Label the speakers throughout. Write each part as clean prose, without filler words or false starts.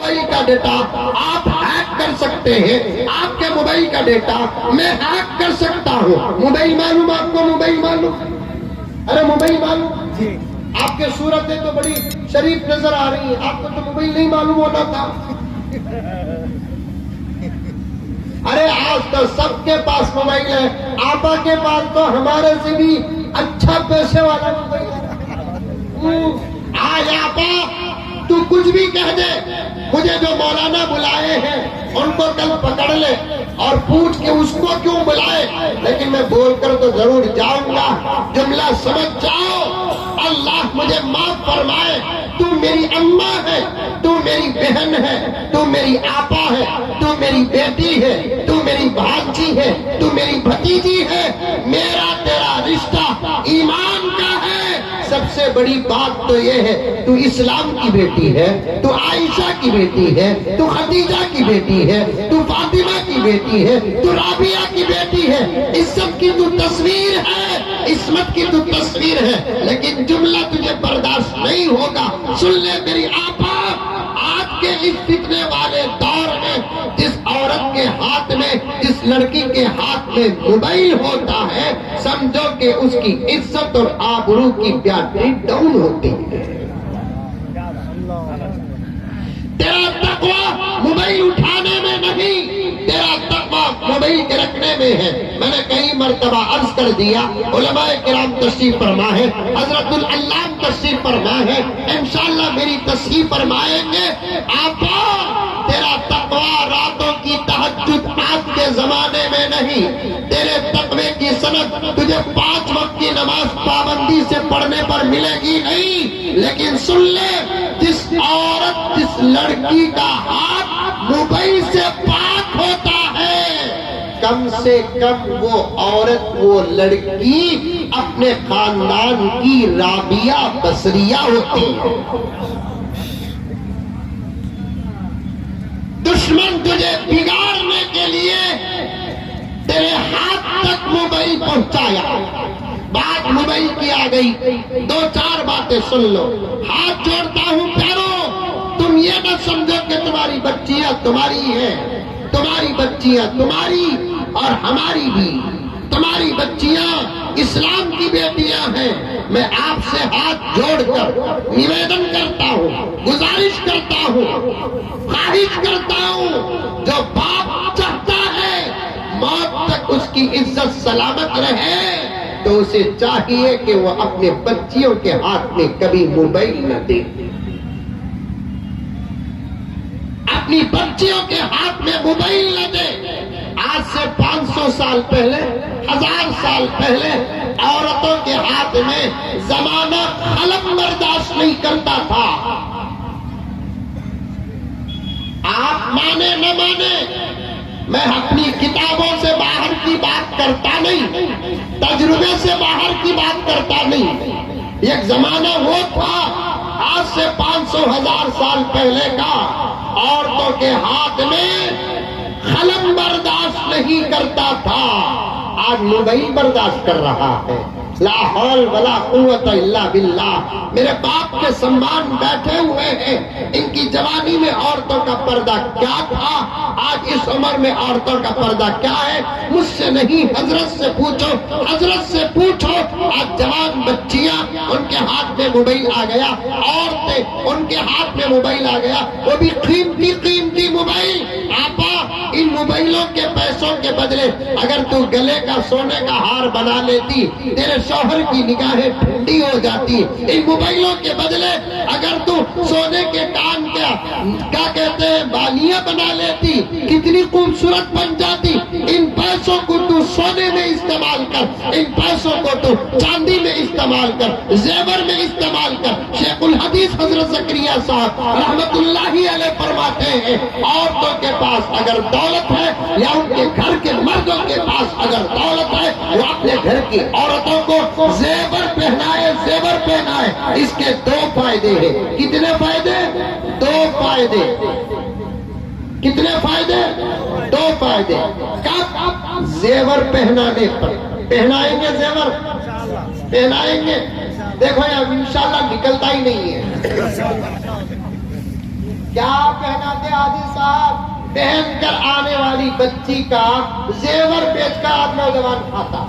Speaker 1: Mobile کا data آپ hack کر سکتے ہیں، آپ کے موبائل کا ڈیٹا میں ہیک کر سکتا ہوں۔ موبائل معلوم آپ کو؟ موبائل معلوم؟ ارے موبائل معلوم؟ جی۔ آپ کے صورتیں تو بڑی شریف نظر آ رہی ہیں، آپ کو تو موبائل نہیں معلوم ہونا تھا۔ ارے آج تو سب کے پاس موبائل ہے، آپا کے پاس تو ہمارے سے بھی اچھا پیسے والا موبائل ہے۔ آج آپا تو کچھ بھی کہہ دے، مجھے جو مولانا بلائے ہیں ان کو کل پکڑ لے اور پوچھ کے اس کو کیوں بلائے، لیکن میں بول کر تو ضرور جاؤں گا۔ جملہ سمجھ جاؤ، اللہ مجھے معاف فرمائے، تو میری اماں ہے، تو میری بہن ہے، تو میری آپا ہے، تو میری بیٹی ہے، تو میری بھانجی ہے، تو میری بھتیجی ہے، میرا تیرا رشتہ ایمان کا ہے۔ سب سے بڑی بات تو یہ ہے، تو اسلام کی بیٹی ہے، تو عائشہ کی بیٹی ہے، تو خدیجہ کی بیٹی ہے، تو فاطمہ کی بیٹی ہے، تو رابعہ کی بیٹی ہے۔ عزت کی تو تصویر ہے، عصمت کی تو تصویر ہے، لیکن جملہ تجھے برداشت نہیں ہوگا۔ سن لے میری آپا، آج کے اس فتنے والے دور میں جس عورت کے ہاتھ میں، جس لڑکی کے ہاتھ میں موبائل ہوتا ہے، سمجھو کہ اس کی عزت اور آبرو کی بیٹری ڈاؤن ہوتی ہے۔ تیرا تقویٰ موبائل اٹھانے میں نہیں، تیرا تقویٰ موبائل کے رکھنے میں ہے۔ میں نے کئی مرتبہ عرض کر دیا، علماء کرام تشریف فرما ہے، حضرت العلام تشریف فرما ہے، انشاءاللہ میری تشریف فرمائیں گے۔ آپا تیرا تقویٰ راتوں کی تہجد آج کے زمانے میں نہیں، تیرے تقوی کی سند تجھے 5 وقت کی نماز پابندی سے پڑھنے پر ملے گی نہیں، لیکن سن لے، جس عورت، جس لڑکی کا ہاتھ موبائل سے پاک ہوتا ہے، کم سے کم وہ عورت، وہ لڑکی اپنے خاندان کی رابعہ بصریہ ہوتی ہے۔ دشمن تجھے بگاڑنے کے لیے تیرے ہاتھ تک موبائل پہنچایا۔ بات موبائل کی آ گئی، 2-4 باتیں سن لو۔ ہاتھ جوڑتا ہوں پیارو، تم یہ نہ سمجھو کہ تمہاری بچیاں تمہاری ہیں، تمہاری بچیاں تمہاری اور ہماری بھی، تمہاری بچیاں اسلام کی بیٹیاں ہیں۔ میں آپ سے ہاتھ جوڑ کر نویدن کرتا ہوں، گزارش کرتا ہوں، خواہش کرتا ہوں، جو باپ چاہتا ہے موت تک اس کی عزت سلامت رہے، تو اسے چاہیے کہ وہ اپنے بچیوں کے ہاتھ میں کبھی موبائل نہ دے، اپنی بچیوں کے ہاتھ میں موبائل نہ دے۔ آج سے 500 سال پہلے، 1000 سال پہلے عورتوں کے ہاتھ میں زمانہ قلم برداشت نہیں کرتا تھا۔ آپ مانے نہ مانے، میں اپنی کتابوں سے باہر کی بات کرتا نہیں، تجربے سے باہر کی بات کرتا نہیں۔ ایک زمانہ وہ تھا آج سے 500-1000 سال پہلے کا، عورتوں کے ہاتھ میں قلم برداشت نہیں کرتا تھا، آج موبائل برداشت کر رہا ہے۔ لا حول ولا قوت الا باللہ۔ میرے باپ کے سمان بیٹھے ہوئے ہیں، ان کی جوانی میں عورتوں کا پردہ کیا تھا، آج اس عمر میں عورتوں کا پردہ کیا ہے؟ مجھ سے نہیں، حضرت سے پوچھو، حضرت سے پوچھو۔ آج جوان بچیاں، ان کے ہاتھ میں موبائل آ گیا، عورتیں ان کے ہاتھ میں موبائل آ گیا، وہ بھی قیمتی قیمتی موبائل۔ آپا ان موبائلوں کے پیسوں کے بدلے اگر تو گلے کا سونے کا ہار بنا لیتی، تیرے شوہر کی نگاہیں ٹھنڈی ہو جاتی۔ ان موبائلوں کے بدلے اگر تو سونے کے کان کیا کہتے ہیں بالیاں بنا لیتی، کتنی خوبصورت بن جاتی۔ ان پیسوں کو تو سونے میں استعمال کر، ان پیسوں کو تو چاندی میں استعمال کر، زیور میں استعمال کر۔ شیخ الحدیث حضرت زکریا صاحب رحمت اللہ علیہ فرماتے ہیں، عورتوں کے پاس اگر دولت ہے یا ان کے گھر کے مردوں کے پاس اگر دولت ہے، وہ اپنے گھر کی عورتوں کو زیور پہنائے، زیور پہنائے۔ اس کے 2 فائدے ہیں۔ کتنے فائدے؟ 2 فائدے۔ کتنے فائدے؟ 2 فائدے۔ کب؟ زیور پہنانے پر۔ پہنائیں گے زیور؟ پہنائیں گے؟ دیکھو یہ انشاءاللہ نکلتا ہی نہیں ہے۔ کیا پہناتے حاجی صاحب؟ پہن کر آنے والی بچی کا زیور بیچ کر نوجوان کھاتا.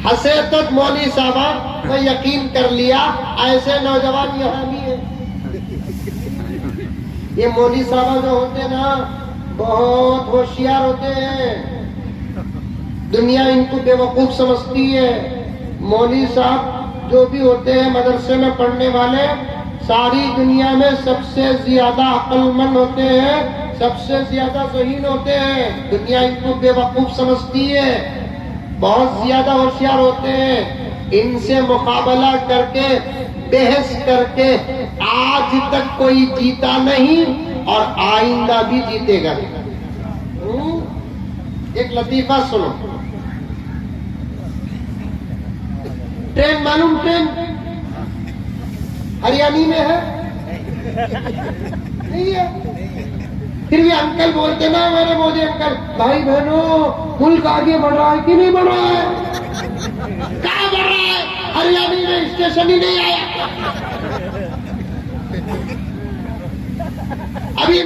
Speaker 1: ہنسے تو مولوی صاحب میں یقین کر لیا ایسے نوجوان یہاں بھی ہیں. یہ مولوی صاحب جو ہوتے ہیں نا بہت ہوشیار ہوتے ہیں. دنیا ان کو بے وقوف سمجھتی ہے. مولوی صاحب جو بھی ہوتے ہیں مدرسے میں پڑھنے والے ساری دنیا میں سب سے زیادہ عقل مند ہوتے ہیں, سب سے زیادہ ذہین ہوتے ہیں. دنیا ان کو بے وقوف سمجھتی ہے, بہت زیادہ ہوشیار ہوتے ہیں. ان سے مقابلہ کر کے بحث کر کے آج تک کوئی جیتا نہیں اور آئندہ بھی جیتے گا. ایک لطیفہ سنو. ٹرین معلوم ٹرین ہریانی میں ہے نہیں ہے, پھر بھی انکل بولتے نا ہمارے مودی انکل, بھائی بہنوں ملک آگے بڑھ رہا ہے کہ نہیں بڑھ رہا ہے؟ کہاں بڑھ رہا ہے؟ ہریانی میں اسٹیشن ہی نہیں آیا ابھی.